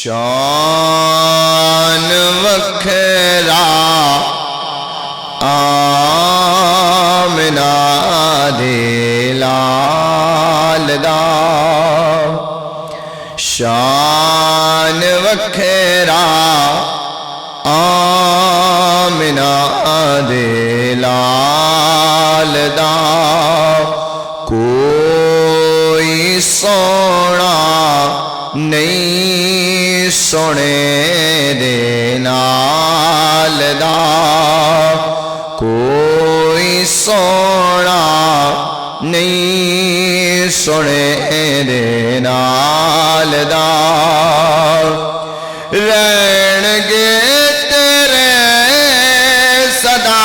شان وکھرا آمنہ دے لال دا شان وکھرا آمنہ دے لال دا کوئی سونا نہیں سونے دے نال دا کوئی سونا نہیں سونے دے نال دا رہن گے تیرے صدا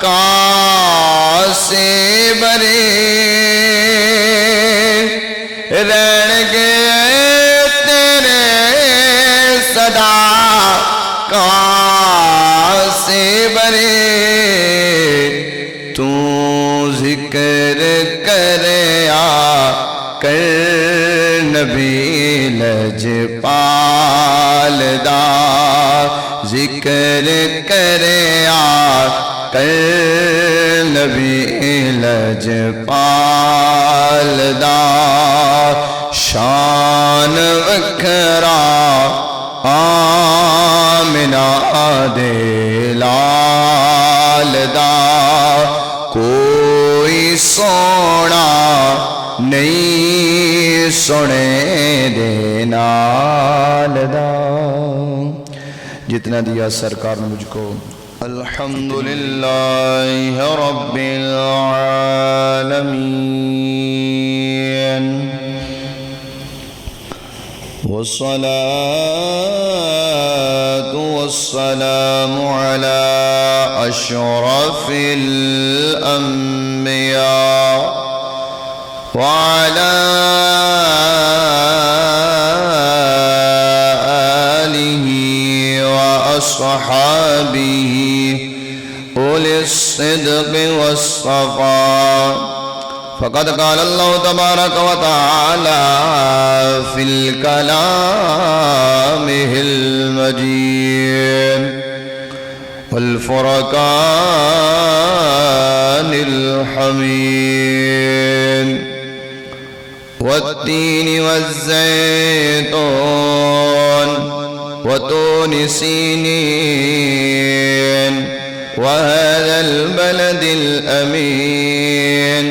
کاسے برے رہن گے تیرے صدا کاسے برے تو ذکر کرے آ کر نبی لجپال دا ذکر کرے آ کر نبی لجپال دا شان وکھرا آمنہ دے لال دا کوئی سونا نہیں سونے دے نال دا جتنا دیا سرکار نے مجھ کو الحمدللہ رب العالمین والصلاة والسلام على أشرف الأنبياء وعلى آله وأصحابه أولي الصدق والصفاء فقد قال الله تبارك وتعالى في الكلامه المجيد والفرقان الحميد والتين والزيتون وطور سينين وهذا البلد الأمين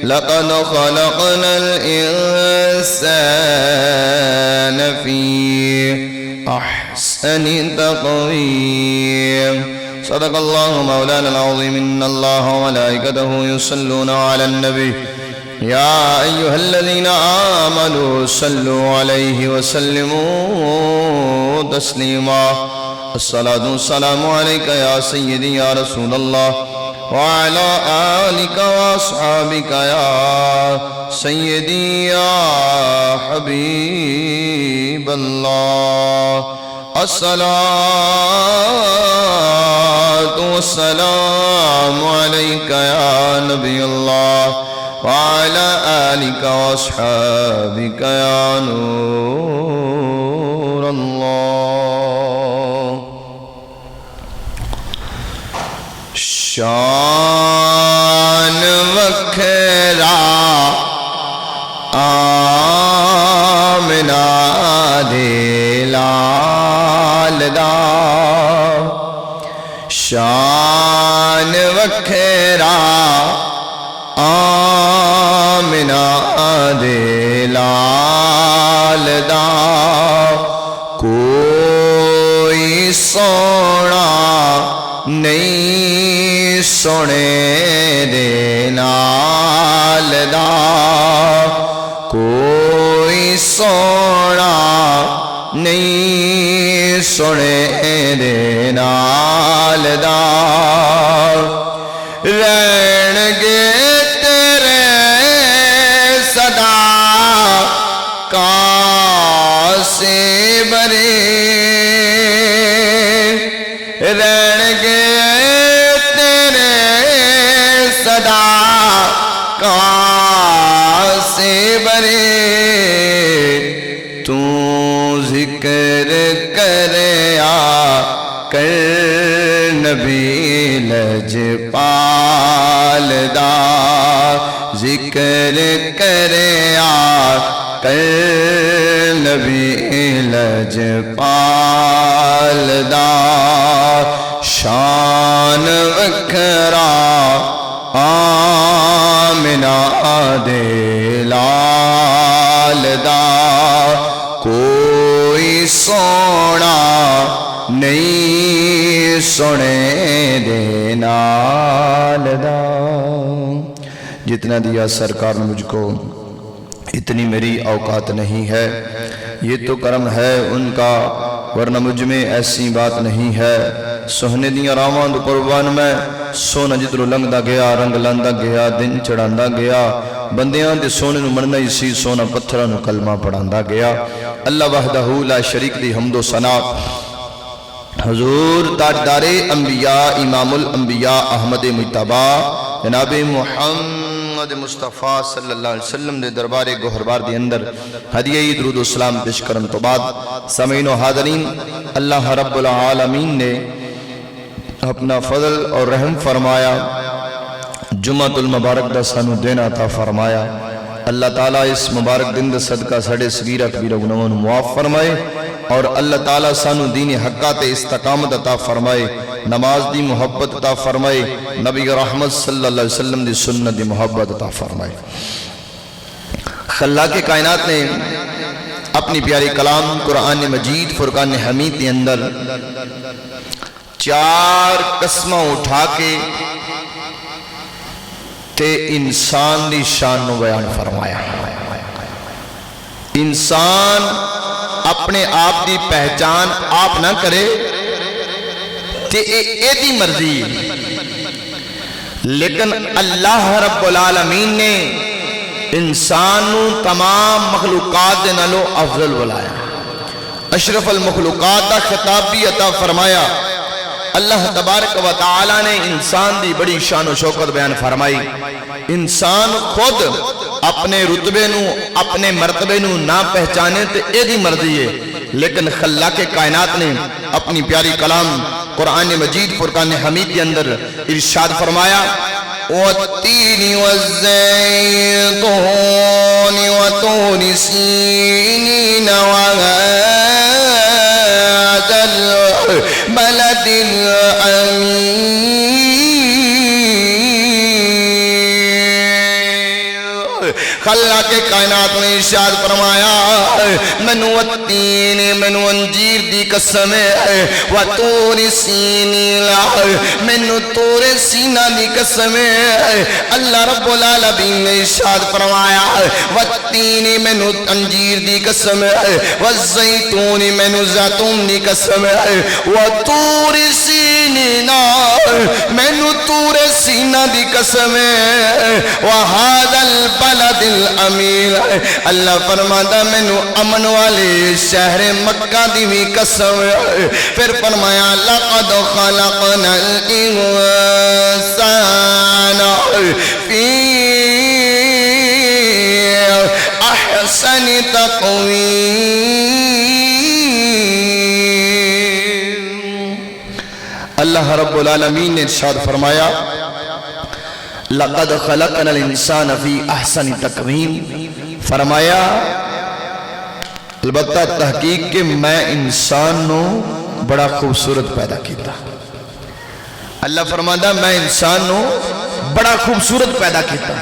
لقد خلقنا الإنسان في أحسن تقويم صدق الله مولانا العظيم إن الله وملائكته يصلون على النبي يا أيها الذين آمنوا صلوا عليه وسلموا تسليما الصلاة والسلام عليك يا سيدي يا رسول الله وعلى آلك وأصحابك يا سيدي يا حبيب الله الصلاة والسلام عليك يا نبي الله وعلى آلك وأصحابك يا نور الله شان وکھرا آمنہ دے لال دا شان وکھرا آمنہ دے لال دا کوئی سونا نہیں سونے دے نال دا کوئی سونا نہیں سونے دے نال دا رہن گے تیرے صدا کاسے برے رہن گے تیرے صدا کاسے برے تو نبی لجپال دا ذکر کرے آقا نبی لجپال دا شان وکھرا آمنہ دے لال دا کوئی سونا نہیں سنے دے نال دا جتنا دیا سرکار نے مجھ کو اتنی میری اوقات نہیں ہے یہ تو کرم ہے ان کا ورنہ مجھ میں ایسی بات نہیں ہے سہنے دیا رامان دو قربان میں سونا جدرو لنگ دا گیا رنگ لاندہ گیا دن چڑھاندہ گیا بندیاں دے سونے نو مننا اسی سونا پتھرہ نو کلمہ پڑھاندہ گیا اللہ وحدہ لا شریک دی حمد و ثنا حضور تاجدار انبیاء امام الانبیاء احمد مجتبی جناب محمد مصطفیٰ صلی اللہ علیہ وسلم دے دربار گوہربار دی اندر ہدیہ درود و سلام پیش کرن تو بعد سامعین و حاضرین اللہ رب العالمین نے اپنا فضل اور رحم فرمایا جمعۃ المبارک دا سانو دینا عطا فرمایا اللہ تعالیٰ اس مبارک دن دا صدقہ سڑے صغیرہ کبیرہ گناہوں معاف فرمائے اور اللہ تعالیٰ سانو دین حقات استقامت عطا فرمائے نماز دی محبت عطا فرمائے نبی رحمت صلی اللہ علیہ وسلم دی سنت دی محبت عطا فرمائے خلاق کائنات نے اپنی پیاری کلام قرآن مجید فرقان حمید کے اندر 4 قسمہ اٹھا کے تے انسان دی شان نو بیان فرمایا انسان اپنے آپ دی پہچان آپ نہ کرے تے اے دی مرضی لیکن اللہ رب العالمین نے انسان نو تمام مخلوقات دے نالو افضل بلایا اشرف المخلوقات دا خطاب بھی عطا فرمایا اللہ تبارک و تعالی نے انسان دی بڑی شان و شوکت بیان فرمائی انسان خود اپنے رتبے نو اپنے مرتبے نو نہ پہچانے تے اے دی مرضی ہے لیکن خلاق کائنات نے اپنی پیاری کلام قرآن مجید فرقان حمید کے اندر ارشاد فرمایا وَالتِّينِ وَالزَّيْتُونِ وَطُورِ سِينِينَ وَهَذَا الْبَلَدِ الْأَمِينِ خلاق کائنات نے ارشاد فرمایا منو التین منو انجیر دی قسم ہے وطور سینی منو طور سینہ دی قسم ہے اللہ رب العالمین نے ارشاد فرمایا والتین منو انجیر دی قسم ہے والزیتون منو زیتون دی قسم ہے وطور سینی منو طور سینہ دی قسم ہے وہذا البلد الامیر اللہ فرماتا مینو امن والے شہر مکہ دی بھی قسم پھر فرمایا لقد خلقنا الانسان فی احسن تقویم اللہ رب العالمین نے ارشاد فرمایا لقد خلقنا الانسان فی احسن تقویم فرمایا البتہ تحقیق کہ میں انسان نو بڑا خوبصورت پیدا کیتا اللہ فرماتا میں انسان نو بڑا خوبصورت پیدا کیتا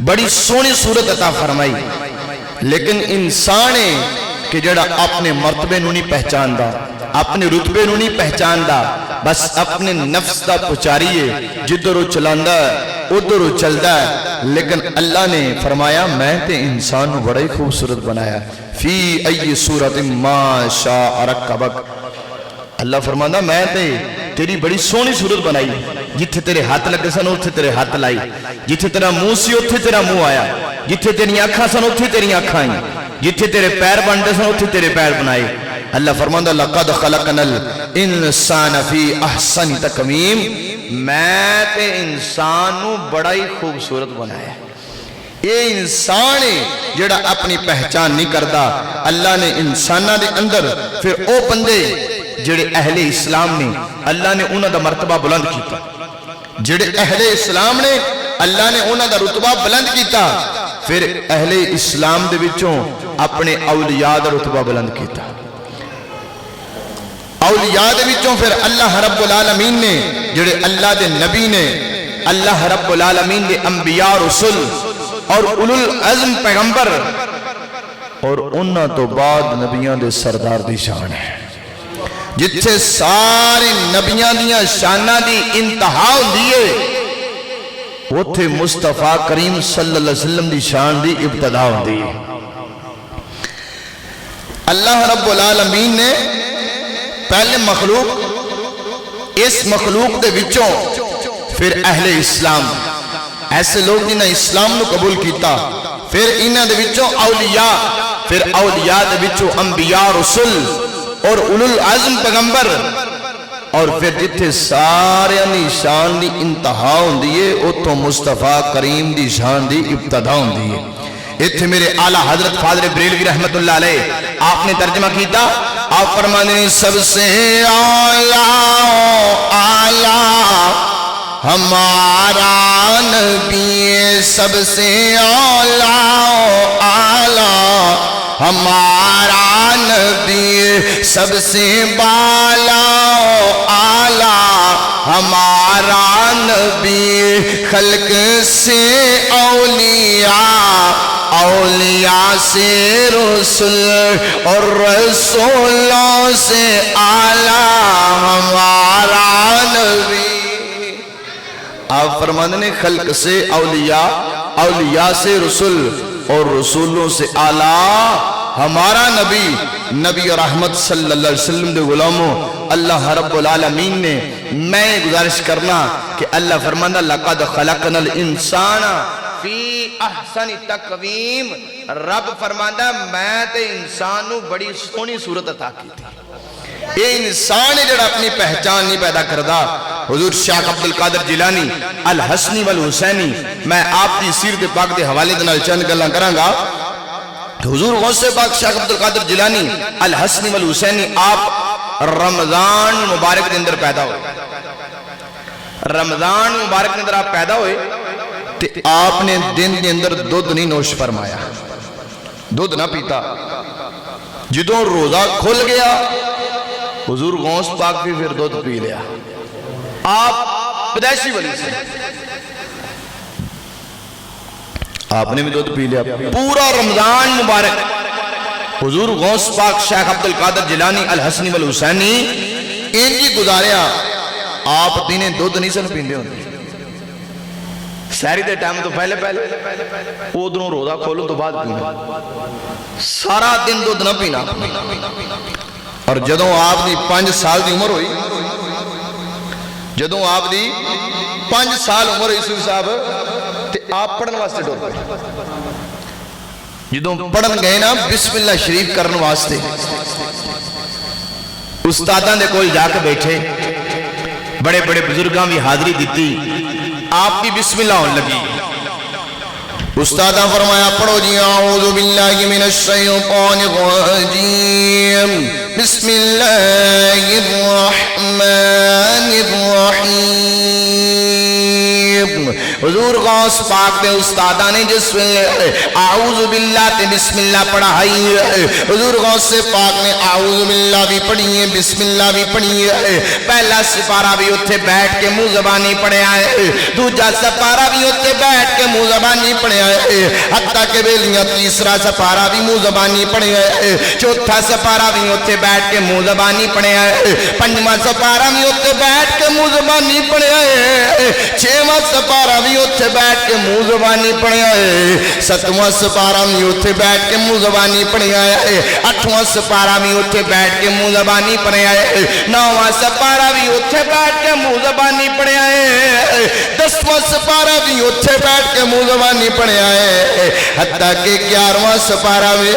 بڑی سونی صورت عطا فرمائی لیکن انسان ہے کہ جڑا اپنے مرتبے نو نہیں پہچاندہ اپنے رتبے نو نہیں پہچاندہ بس اپنے نفس دا پچاریے جدھرو چلاندہ ادھرو چلدہ لیکن اللہ نے فرمایا میں تے انسان نو بڑا ہی خوبصورت بنایا فی ای صورت ما شاء رکبک اللہ فرمانا میں تے تیری بڑی سونی صورت بنائی جتھے تیرے ہاتھ لگے سن اتھے تیرے ہاتھ لائی جتھے تیرا منہ سی اتھے تیرا منہ آیا جتھے تیری آنکھاں سن اتھے تیری آنکھاں آئیں جتھے تیرے پیر بنتے سن اتھے تیرے پیر بنائے اللہ فرماندہ لقد خلقنا الانسان فی احسن تقویم میں تے انسان نو بڑا ہی خوبصورت بنایا یہ انسان ہے جڑا اپنی پہچان نہیں کرتا اللہ نے انسانہ دے اندر پھر او بندے جڑے اہل اسلام نے اللہ نے انہاں دا مرتبہ بلند کیتا جڑے اہل اسلام نے اللہ نے انہاں دا رتبہ بلند کیتا پھر اہل اسلام دے وچوں اپنے اولیاء دا رتبہ بلند کیتا اولیاء دے وچوں پھر اللہ رب العالمین نے جڑے اللہ دے نبی نے اللہ رب العالمین دے انبیاء رسول اور اولو العزم پیغمبر اور انہاں تو بعد نبیاں دے سردار دی شان ہے جتھے سارے نبیاں دیاں شاناں دی انتہا ہوندی ہے اوتھے مصطفیٰ کریم صلی اللہ علیہ وسلم دی شان دی ابتدا ہوندی ہے اللہ رب العالمین نے پہلے مخلوق اس مخلوق دے وچوں پھر اہل اسلام ایسے لوگ جنہاں اسلام نو قبول کیتا پھر انہاں دے وچوں اولیاء پھر اولیاء دے وچوں انبیاء رسول اور اولو العزم پیغمبر اور پھر جتھے سارے دی شان دی انتہا ہوندی ہے اوتھوں مصطفیٰ کریم دی شان دی ابتدا ہوندی ہے اتھے میرے اعلیٰ حضرت فاضل بریلوی رحمت اللہ علیہ آپ نے ترجمہ کیتا آپ فرمانے سب سے اعلیٰ ہمارا نبی سب سے اعلیٰ ہمارا نبی سب سے بالا اعلیٰ ہمارا نبی خلق سے اولیاء اولیاء سے رسول اور رسولوں سے اعلیٰ ہمارا نبی آپ فرمانے نے خلق سے اولیاء اولیاء سے رسول اور رسولوں سے اعلیٰ ہمارا نبی نبی رحمت صلی اللہ علیہ وسلم دے غلاموں اللہ رب العالمین نے میں گزارش کرنا کہ اللہ فرمانا لَقَدْ خَلَقْنَا الْإِنسَانَ فی احسن تقویم رب فرمانا میں تے انسانوں بڑی سونی صورت عطا کی تھی یہ انسان ہے جڑا اپنی پہچان نہیں پیدا کردہ حضور شیخ عبدالقادر جیلانی الحسنی والحسینی میں آپ کی سیرت پاک دے حوالے دے نال چند گلاں کراں گا حضور غوث پاک شیخ عبدالقادر جیلانی الحسنی والحسینی آپ رمضان مبارک دے اندر پیدا ہوئے رمضان مبارک دے اندر آپ پیدا ہوئے تے آپ نے دن دے اندر دودھ نہیں نوش فرمایا دودھ نہ پیتا جدوں روزہ کھل گیا حضور غوث پاک بھی پھر دودھ پی لیا آپ پیدائشی ولی سے آپ نے بھی دودھ پی لیا پورا رمضان مبارک حضور غوث پاک شیخ عبدالقادر جیلانی الحسنی والحسینی انجی گزاریا آپ دینے دودھ نہیں سن پیندے ہوندے سہری دے ٹائم تو پہلے وہ دنوں روزہ کھولوں تو بعد پینا سارا دن دودھ نہ پینا اور جدوں آپ دی 5 سال دی عمر ہوئی جدوں آپ دی 5 سال عمر ہوئی سوئی صاحب تے آپ پڑھن واسطے ڈور پہ جدوں پڑھن گئے نا بسم اللہ شریف کرن واسطے استاداں دے کوئی جا کے بیٹھے بڑے بڑے بزرگاں بھی حاضری دیتی آپ کی بسم اللہ ہونے لگی استادہ فرمایا پڑھو جی اعوذ باللہ من الشیطان الرجیم بسم اللہ الرحمن الرحیم حضور غوث پاک دے استادہ نے جس اعوذ باللہ تے بسم اللہ پڑھائی حضور غوث پاک نے اعوذ باللہ بھی پڑھی ہے بسم اللہ بھی پڑھی ہے پہلا سپارہ بھی اتھے بیٹھ کے منہ زبانی پڑھیا ہے دوجا سپارہ بھی اتھے بیٹھ کے منہ زبانی پڑھیا ہے حتیٰ کہ بیلیاں تیسرا سپارہ بھی منہ زبانی پڑھیا ہے چوتھا سپارہ بھی اتھے بیٹھ کے منہ زبانی پڑھیا ہے پنجواں سپارہ بھی اتھے بیٹھ کے منہ زبانی پڑھیا ہے چھواں سپارہ بھی اتھے بیٹھ کے منہ زبانی پڑھیا ہے ستواں سپارہ بھی اتھے بیٹھ کے منہ زبانی پڑھیا ہے اٹھواں سپارہ بھی اتھے بیٹھ کے منہ زبانی پڑھیا ہے نواں سپارہ بھی اتھے بیٹھ کے منہ زبانی پڑھیا ہے 10واں سپارہ بھی اتھے بیٹھ کے منہ زبانی پڑھیا ہے حتیٰ کہ 11واں سپارہ میں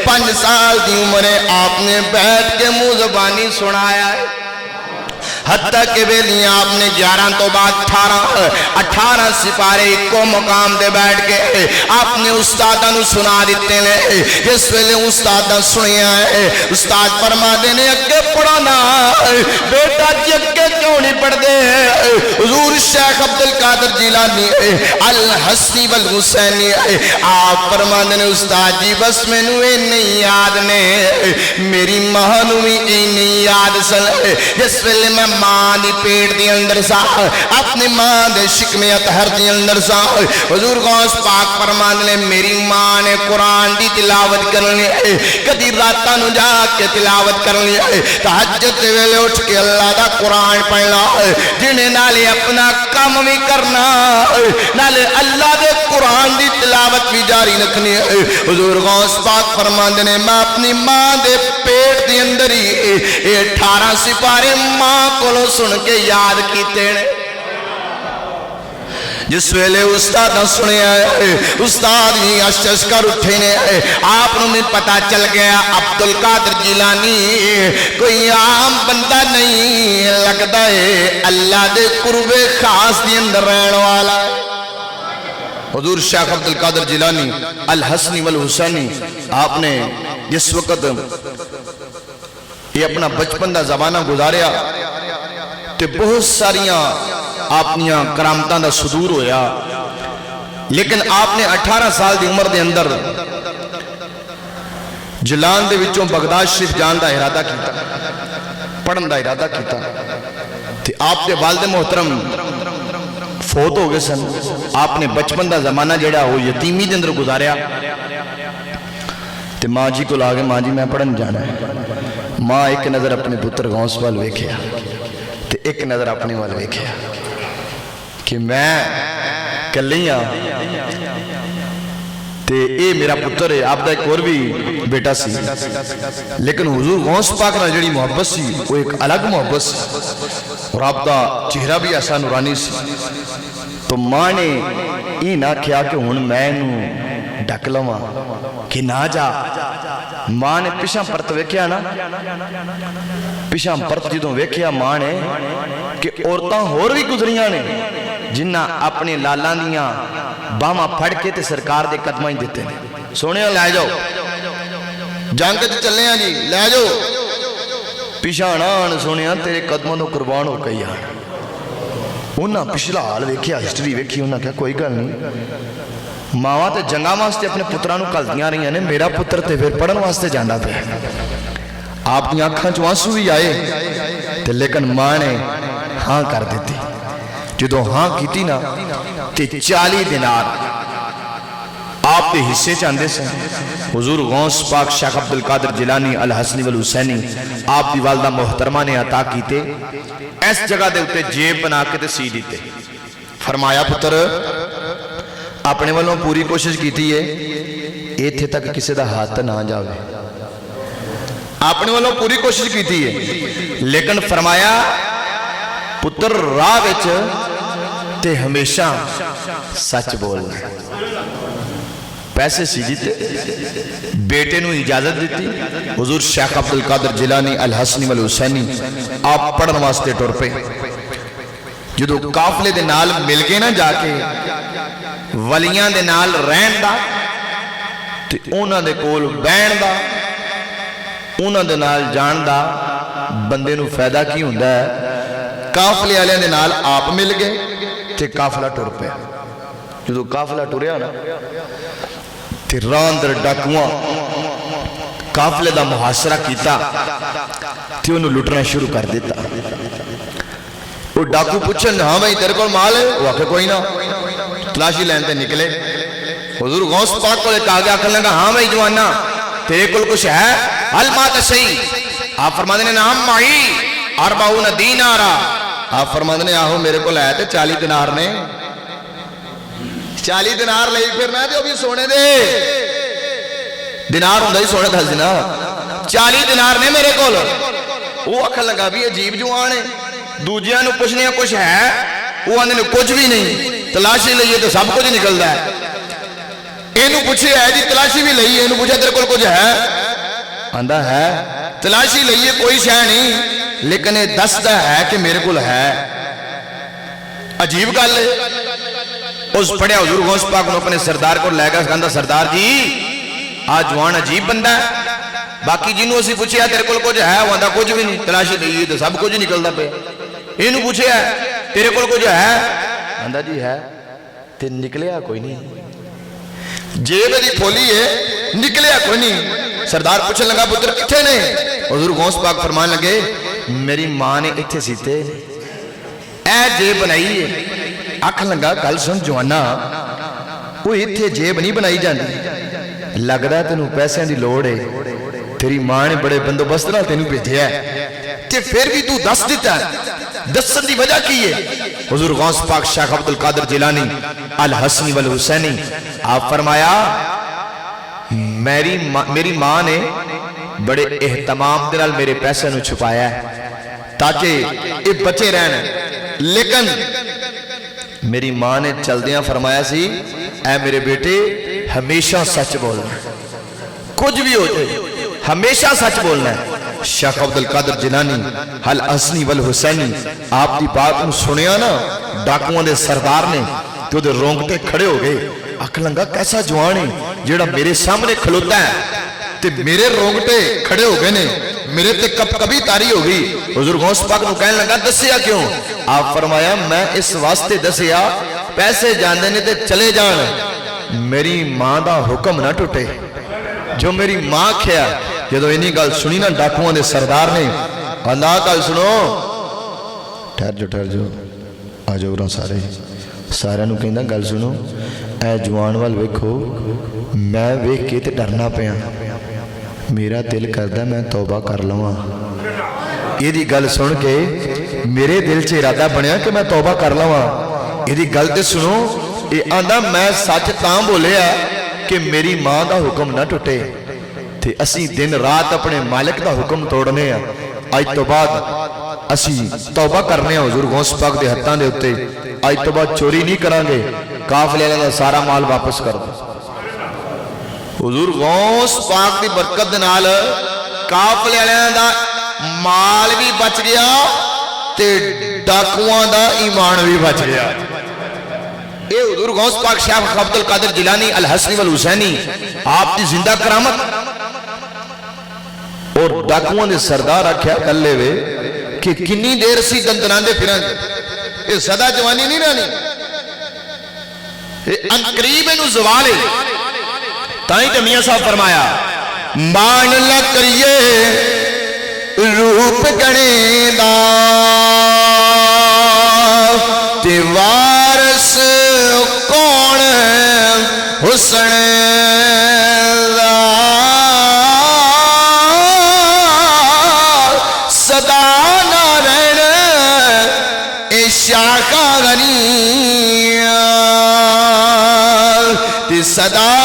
5 سال دی عمر آپ نے بیٹھ کے منہ زبانی سنایا ہے حتیٰ کہ ویلیاں آپ نے 11 تو بعد 18 سپارے کو مقام دے بیٹھ کے آپ نے استادہ نو سنا دیتے نے. جس ویلے استادہ سنیا ہے استاد فرما دینے اگے پڑھانا بیٹا جی اگے کیوں نہیں پڑھ دے. حضور شیخ عبدالقادر جیلانی الحسنی والحسینی آپ فرما دینے استاد جی بس میں نوے نہیں یاد نے میری ماں نوی نہیں یاد سن. جس ویلے میں ماں دی پیٹ دی اندر سا اپنی ماں دے شکم اطہر دی اندر سا حضور غوث پاک فرمان لے میری ماں نے قرآن دی تلاوت کرنی ہے کدی راتاں نو جا کے تلاوت کرنی ہے تہجد دے ویلے اٹھ کے اللہ دا قرآن پڑھنا جنہیں نالے اپنا کام بھی کرنا نالے اللہ دے قرآن دی تلاوت بھی جاری رکھنی ہے. حضور غوث پاک فرمان نے میں اپنی ماں دے پیٹ دی اندر ہی 18 سپارے ماں کو سن کے یاد کیتے ہیں. جس ویلے استاد سنے آئے استاد ہی اشش کر اٹھے نے آپ نے پتا چل گیا عبدالقادر جیلانی کوئی عام بندہ نہیں لگتا ہے اللہ دے قرب خاص دی اندر رہن والا ہے. حضور شیخ عبدالقادر جیلانی الحسنی والحسینی آپ نے جس وقت یہ اپنا بچپن دا زمانہ گزاریا تے بہت ساریاں اپنیاں کرامتاں دا صدور ہویا لیکن آپ نے 18 سال دی عمر دے اندر جلان دے وچوں بغداد شریف جان دا ارادہ کیتا پڑھن دا ارادہ کیتا تے آپ دے والد محترم فوت ہو گئے سن. آپ نے بچپن دا زمانہ جڑا ہو یتیمی دے اندر گزاریا تے ماں جی کو لاگے ماں جی میں پڑھن جانا ہے. ماں ایک نظر اپنے پتر غوث وال ویکھیا تے ایک نظر اپنے وال ویکھیا کہ میں کلیاں تے اے میرا پتر ہے. آپ دا ایک اور بھی بیٹا سی لیکن حضور غوث پاک نہ جڑی محبت سی وہ ایک الگ محبت سی اور آپ دا چہرہ بھی ایسا نورانی سی. تو ماں نے یہ نہ کیا کہ ہن میں نو ڈک لواں کہ نہ جا. ماں نے پیچھے پرت ویکھیا نا پیچھے پرت جدوں ویکھیا ماں نے کہ عورتاں ہور بھی گزریاں نے جنہ اپنے لالاں دیاں باہماں پھڑ کے تے سرکار دے قدماں ہی دیتے ہیں. سونے لے جاؤ جنگ تے چلے ہیں جی لے جاؤ پیچھے آن سونے تیرے قدموں تو قربان ہو گئی آن. انہاں پچھلا حال ویکھیا ہسٹری ویکھی انہاں کہا کوئی گل نہیں ماواں تے جنگاں واسطے اپنے پترانو کلدیاں رہی ہیں میرا پتر تے پھر پڑھن واسطے جانا پہ. آپ کی آنکھاں چوں آنسو بھی آئے تے لیکن ماں نے ہاں کر دیتی. جدوں ہاں کیتی نا تے 40 دینار آپ دے حصے چاندے سے حضور غوث پاک شیخ عبدالقادر جیلانی الحسنی والحسینی آپ دی والدہ محترمہ نے عطا کیتے. اس جگہ دے اتے جیب بنا کے تے سی دیتے. فرمایا پتر اپنے والوں پوری کوشش کیتی ہے ایتھے تک کسی دا ہاتھ نہ جاوے. اپنے والوں پوری کوشش کیتی ہے لیکن فرمایا پتر راہ وچ تے ہمیشہ سچ بولنا. پیسے سی دیتے بیٹے نو اجازت دیتی. حضور شیخ عبدالقادر جیلانی الحسنی والحسینی آپ پڑھن واسطے ٹر پے. جدو قافلے دے نال مل گئے نا جا کے ولیاں دے نال رہن دا تے اونا دے کول بین دا اونا دے نال جان دا بندے نو فائدہ کی ہوندا ہے. قافلے والے دے نال آپ مل گئے تے قافلہ ٹر پیا. جدو قافلہ ٹریا نا تے راندر ڈاکواں قافلے دا محاصرہ کیتا تے انہوں لٹنا شروع کر دیتا. وہ ڈاکو پوچھن ہاں بھائی تیرے کو مال ہے وہ آکھے کوئی نہ. تلاشی لینتے نکلے حضور غوث پاک کو ایک آگے آکھنے لگا ہاں بھائی جوانا تیرے کل کچھ ہے حل مات صحیح. آپ فرماتے ہیں نام معی 40 دینارا. آپ فرماتے ہیں آہو میرے کو لائے تھے 40 دینار نے 40 دینار لئی پھرنا جو بھی سونے دے دینار ہوں دا ہی سونے تھا زنا 40 دینار نے میرے کول. وہ اکھل لگا بھی عجیب جوان ہے دوجیاں نو پوچھنے کچھ ہے وہ آنے کچھ بھی نہیں. تلاشی لئیے تو سب کچھ نکلتا ہے. اینو پوچھے ہے جی تلاشی بھی لئیے اینو پوچھے تیرے کول کچھ ہے آندہ ہے. تلاشی لئیے کوئی شے نہیں لیکن یہ دستا ہے کہ میرے کو ہے. عجیب گل ہے. اس پڑھیا حضور غوث پاک نے اپنے سردار کو لے گیا. کہندا سردار جی آج جوان عجیب بندہ ہے. باقی جنوں اسی پوچھیا تیرے کول کچھ ہے؟ وہ آندا کچھ بھی نہیں. تلاشی لئی تے سب کچھ نکلدا پیا. اینوں پوچھیا تیرے کول کچھ ہے؟ آندا جی ہے. تے نکلیا کوئی نہیں. جیب دی کھولی ہے نکلیا کوئی نہیں. سردار پوچھن لگا پتر کتھے نے؟ حضور غوث پاک فرمان لگے میری ماں نے ایتھے سیتے اے جیب بنائی ہے. آکھن لگا گل سن جوانا وہ ایتھے جیب نہیں بنائی جاندی. لگدا تینوں پیسے دی لوڑ ہے. تیری ماں نے بڑے بندوبست نال تینوں بھیجیا ہے تے پھر بھی تو دس دیتا ہے. دسن دی وجہ کی ہے؟ حضور غوث پاک شیخ عبد القادر جیلانی الحسنی والحسینی آپ فرمایا میری ماں نے بڑے اہتمام دے نال میرے پیسے نو چھپایا ہے تاکہ یہ بچے رہن. لیکن میری ماں نے چلدیاں فرمایا سی اے میرے بیٹے ہمیشہ سچ بولنا. کچھ بھی ہو جائے ہمیشہ سچ بولنا ہے. شیخ عبد القادر جیلانی الحسنی والحسینی آپ دی بات نو سنیا نا ڈاکوؤں دے سردار نے تو دے رونگٹے کھڑے ہو گئے. آکھن لگا کیسا جوان ہے جیڑا میرے سامنے کھلوتا ہے تے میرے رونگٹے کھڑے ہو گئے نے. میرے تے کبھی تاری ہو گئی. حضور غوث پاک نو کہنے لگا دسیا کیوں؟ آپ فرمایا میں اس واسطے دسیا پیسے جاندے نے تے چلے جان میری ماں دا حکم نہ ٹوٹے. جو میری ماں کھیا جدو انہی گل سنی نا ڈاکوؤں دے سردار نے اللہ گل سنو ٹھہر جو آ جاؤ رہا سارے نو کہندا گل سنو اے جوان وال ویکھو میں ویکھ کے تے ڈرنا پیا. میرا دل کردا میں توبہ کر لواں. یہ دی گل سن کے میرے دل چ ارادہ بنیا کہ میں توبہ کر لواں. یہ دی گل تے سنو یہ آندا میں سچ تاں بولیا کہ میری ماں دا حکم نہ ٹوٹے تے اسی دن رات اپنے مالک دا حکم توڑنے ہیں. آج تو بعد اسی توبہ کرنے ہیں حضور غوث پاک دے ہتھاں دے اتے. آج تو بعد چوری نہیں کرانگے. قافلے دا سارا مال واپس کر دو. حضور غوث پاک دی برکت نال قافلے دا مال بھی بچ گیا تے ڈاکوؤں دا ایمان بھی بچ گیا. اے حضور غوث پاک شیخ عبد القادر جیلانی الحسنی والحسینی آپ دی زندہ کرامت. اور ڈاکوؤں دے سردار آکھیا کر لے وے کہ کنی دیر سی دندناندے پھران یہ صدا جوانی نہیں رہنی. ان قریب انو زوالے تائیں کہ میاں صاحب فرمایا مان لکریے روپ گنے دا تے وارس کون حسن دا صدا نہ رہن اے شاخہ غنی تے صدا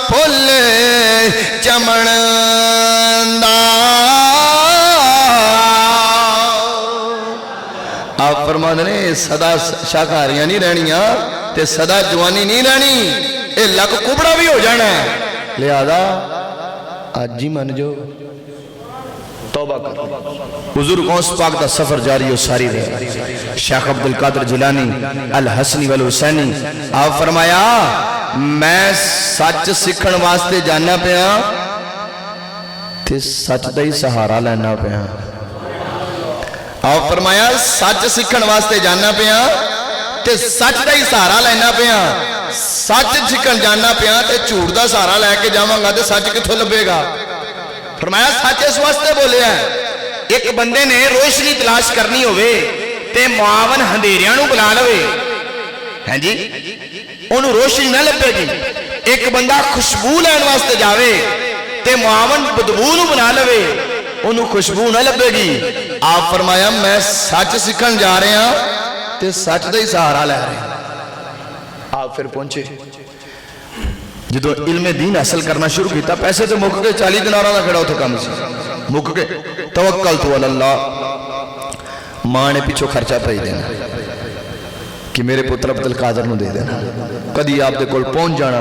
پھل چمن دا. آپ فرما دے صدا شاکاریاں نہیں رہنیاں تے صدا جوانی نہیں رہنی. اے لگ کبڑا بھی ہو جانا ہے. لہذا آج جی من جو توبہ کر. حضور غوث پاک دا سفر جاری ہو ساری رہے. شیخ عبد القادر جیلانی الحسنی والحسینی آپ فرمایا میں سچ سکھن واسطے جاننا پیا تے سچ دا ہی سہارا لینا پیا. آپ فرمایا سچ سکھن واسطے جاننا پیا تے سچ دا ہی سہارا لینا پیا. سچ سکھن جاننا پیا تے جھوٹ دا سہارا لے کے جاواں گا تے سچ کتھوں لبے گا. فرمایا سچ اس واسطے بولے ہیں ایک بندے نے روشنی تلاش کرنی ہوئے تے معاون ہندیریاں نو بلا لوے ہیں جی انہوں روشنی نہ لبے گی. ایک بندہ خوشبو لین واسطے جاوے تے معاون بدبو نو بنا لوے انہوں خوشبو نہ لبے گی. آپ فرمایا میں سچ سکھن جا رہے ہیں تے سچ دا ہی سہارا لے رہے ہیں. آپ پھر پہنچے جدو علم دین حاصل کرنا شروع کیتا پیسے تو مک کے 40 دیناراں دا کھڑا ہوتے کم سی مک کے توکلت علی اللہ. ماں نے پیچھو خرچہ پہی دینا کہ میرے پتر عبد القادر نو دے دینا. کدی آپ دے کول پہنچ جانا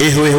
ਇਹੋ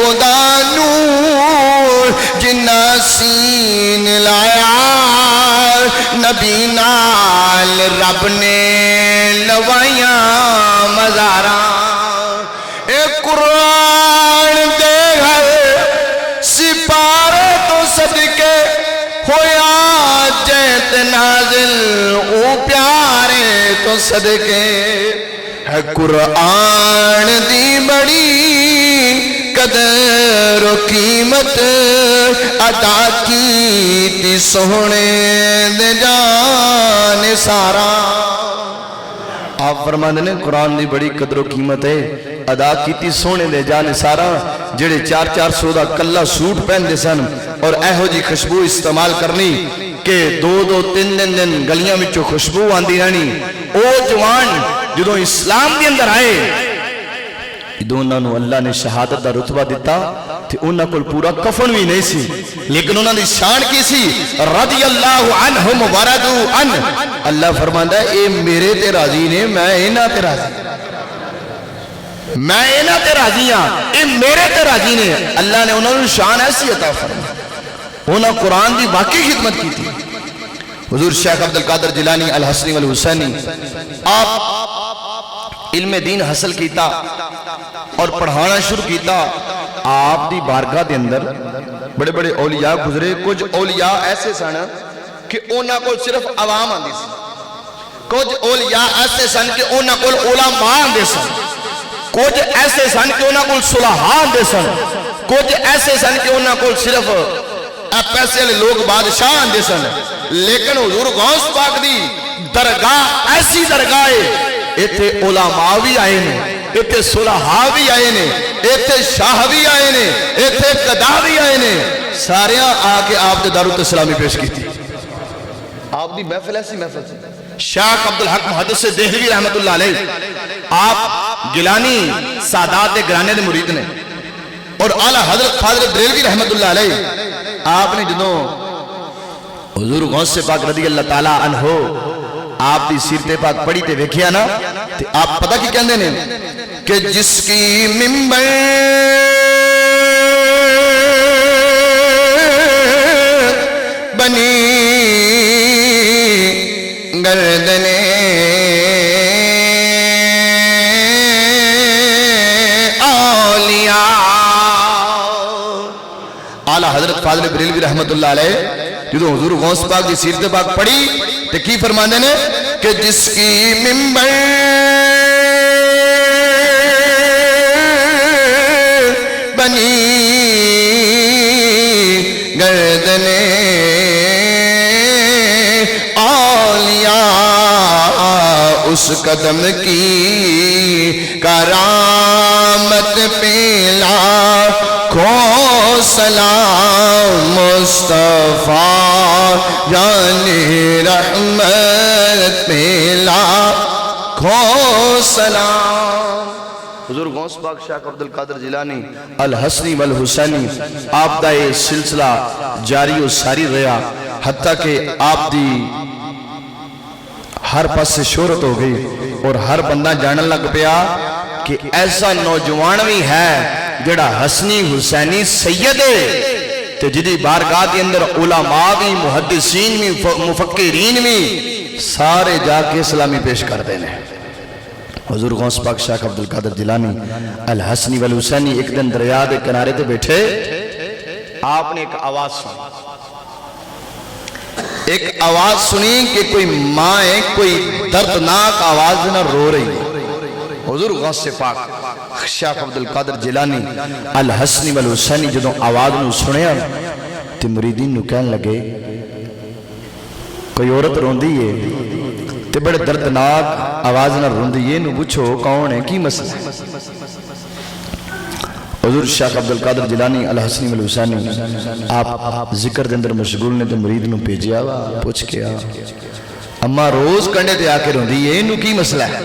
خدا نور جنا سین لایا نبی نال رب نے لوائیاں مزاراں اے قرآن دے گھر سپارے تو صدقے ہویا جیت نازل او پیارے تو صدقے ہے قرآن دی بڑی قدر و قیمت ادا کی سونے دے جان سارا آپ فرماندے نے قرآن دی بڑی قدر و قیمت ہے ادا کیتی سونے دے جان سارا جڑے 400 دا کلا سوٹ پہن دے سن اور ایہو جی خوشبو استعمال کرنی کہ 2-3 دن گلیاں وچوں خوشبو آندی رہنی او جوان جدوں اسلام دے اندر آئے جدوں انہاں نوں اللہ نے شہادت دا رتبہ دیتا تے انہاں کول پورا کفن بھی نہیں سی لیکن انہاں دی شان کی سی رضی اللہ عنہم ورضوا عنہ اللہ فرماندا ہے اے میرے تے راضی نے میں انہاں تے راضی میں انہاں تے راضی ہاں اے میرے تے راضی نے اللہ نے انہاں نوں شان ایسی عطا فرمائی انہاں قرآن دی واقعی خدمت کی تھی حضور شیخ عبدالقادر جیلانی الحسنی والحسینی آپ علم دین حاصل کیتا اور پڑھانا شروع کیتا آپ دی بارگاہ دے اندر بڑے بڑے اولیاء گزرے کچھ اولیاء ایسے سن کہ انہاں کو صرف عوام آندی سی کچھ اولیاء ایسے سن کہ انہاں کو علماء آندے سن کچھ ایسے سن کہ انہاں کو صلحاء آندے سن کچھ ایسے سن کہ انہاں کو صرف پیسے والے لوگ بادشاہ آندے سن لیکن حضور غوث پاک دی درگاہ ایسی درگاہ ہے ایتھے علماء بھی آئے نے ایتھے صلحاء بھی آئے نے ایتھے شاہ بھی آئے نے ایتھے قضا بھی آئے نے ساریاں آ کے آپ نے دارو تسلامی پیش کی تھی آپ دی محفل ایسی محفل سے شاہ عبدالحق محدث دہلوی رحمت اللہ علیہ آپ گیلانی سادات گرانے دے مرید نے اور اعلیٰ حضرت فاضل بریلوی رحمت اللہ علیہ آپ نے جدوں حضور غوث پاک رضی اللہ تعالیٰ عنہ آپ دی سیرت پاک پڑھی تے ویکھیا نا تے آپ پتہ کی کہندے نے کہ جس کی منبر بنی گردنے حضرت فاضل بریلوی رحمت اللہ علیہ جدو حضور غوث پاک دی سیرت پاک پڑھی تے کی فرماندے نے کہ جس کی منبر بنی گردنے اولیاء اس قدم کی کرامت پیلا کھو سلام مصطفیٰ جانی رحمت پیلا کھو سلام حضور غوث پاک شیخ عبدالقادر جیلانی الحسنی والحسینی آپ دا یہ سلسلہ جاری و ساری رہا حتیٰ کہ آپ دی ہر پاس سے شہرت ہو گئی اور ہر بندہ جانن لگ پیا کہ ایسا نوجوان بھی ہے جڑا حسنی حسینی سید ہے تے جدی بارگاہ کے اندر علماء بھی محدثین بھی مفکرین بھی سارے جا کے اسلامی پیش کر دینے حضور غوث پاک شیخ عبدالقادر جیلانی الحسنی والحسینی ایک دن دریا دے کنارے تے بیٹھے آپ نے ایک آواز سنی کہ کوئی ماں کوئی دردناک آواز نہ رو رہی حضور غوث پاک شیخ عبدالقادر جیلانی الحسنی والحسینی جدوں آواز نو سنیا تے مریدین نو کہن لگے کوئی عورت روندی ہے تے بڑے دردناک آواز نہ روندی ہے نو پوچھو کون ہے کی مسئلہ حضور شیخ عبدالقادر جیلانی الحسنی والحسینی آپ ذکر دے اندر مشغول نے تے مرید نو بھیجیا پوچھ کے اما روز کنڈے تے آ کے روندی ہے نو کی مسئلہ ہے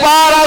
12